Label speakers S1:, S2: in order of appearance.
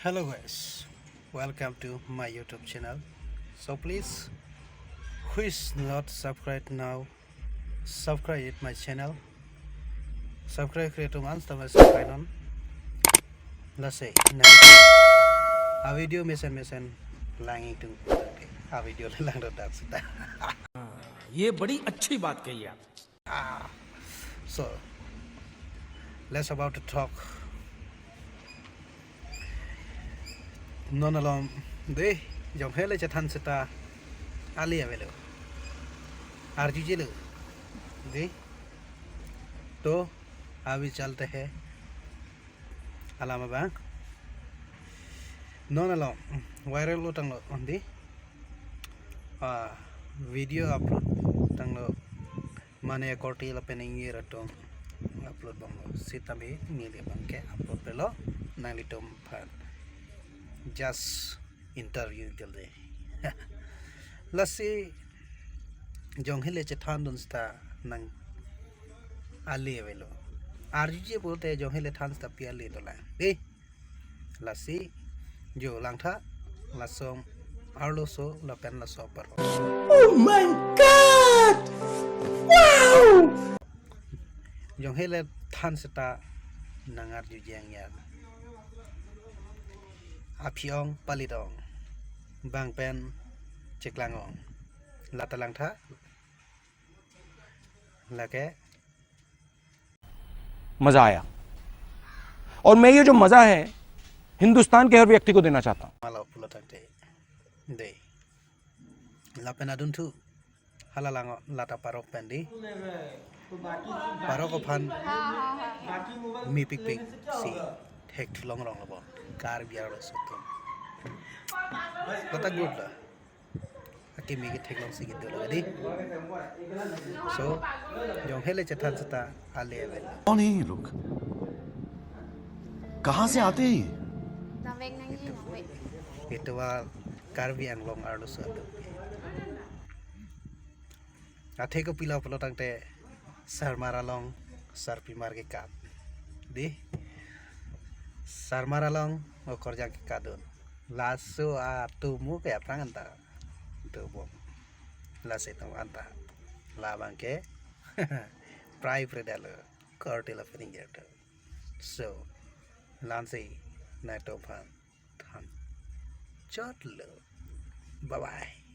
S1: Hello guys, welcome to my YouTube channel. So please, who is not subscribed now, subscribe my channel. Subscribe to my subscribe on. Lasi. A video mission langing to a video lang to dance.
S2: ये बड़ी अच्छी बात कही आप.
S1: So let's about to talk. Non alom de jong hele chathan seta ali avelo. RG लो दे तो अभी चलते हैं अलाम abang non alom viral lo tanglo di video upload tanglo mane korti la peningi rato upload banglo sitabi nili bangke upload pelo Nangli tom phan just interview jalde lasi jong hele chethan dun sta nang ali avelo RG bolte jong hele than sta pi ali dola de lasi jo langtha lason arloso la pen la sopar.
S2: Oh my God! Wow!
S1: Jong hele than sta nangar ju jeng ya apiong palidong bang pen cheklangong lata langtha लगे
S2: मजा आया और मैं ये जो मजा है हिंदुस्तान के हर व्यक्ति को देना चाहता हूं.
S1: माला phuthathak de lapena duntu halalango lata parok pendi parok phan mi pik pik si thek long rong labo karbiarlo sotum kota group la aki mi ki thek long si gitu lagi so jong hele chathan sata ale avel
S3: कौन है ये लोग कहां से आते हैं ये
S1: itu wa karbianglong arloso athe ko pila polo tangte sarmaralong sarpimar ke kap di sarmaralong okorjang ke kadon laso atumu ke apranganta tu bom lasi tong anta labang ke prai predalo kortela finger so lansi na to phan chot lo bye bye.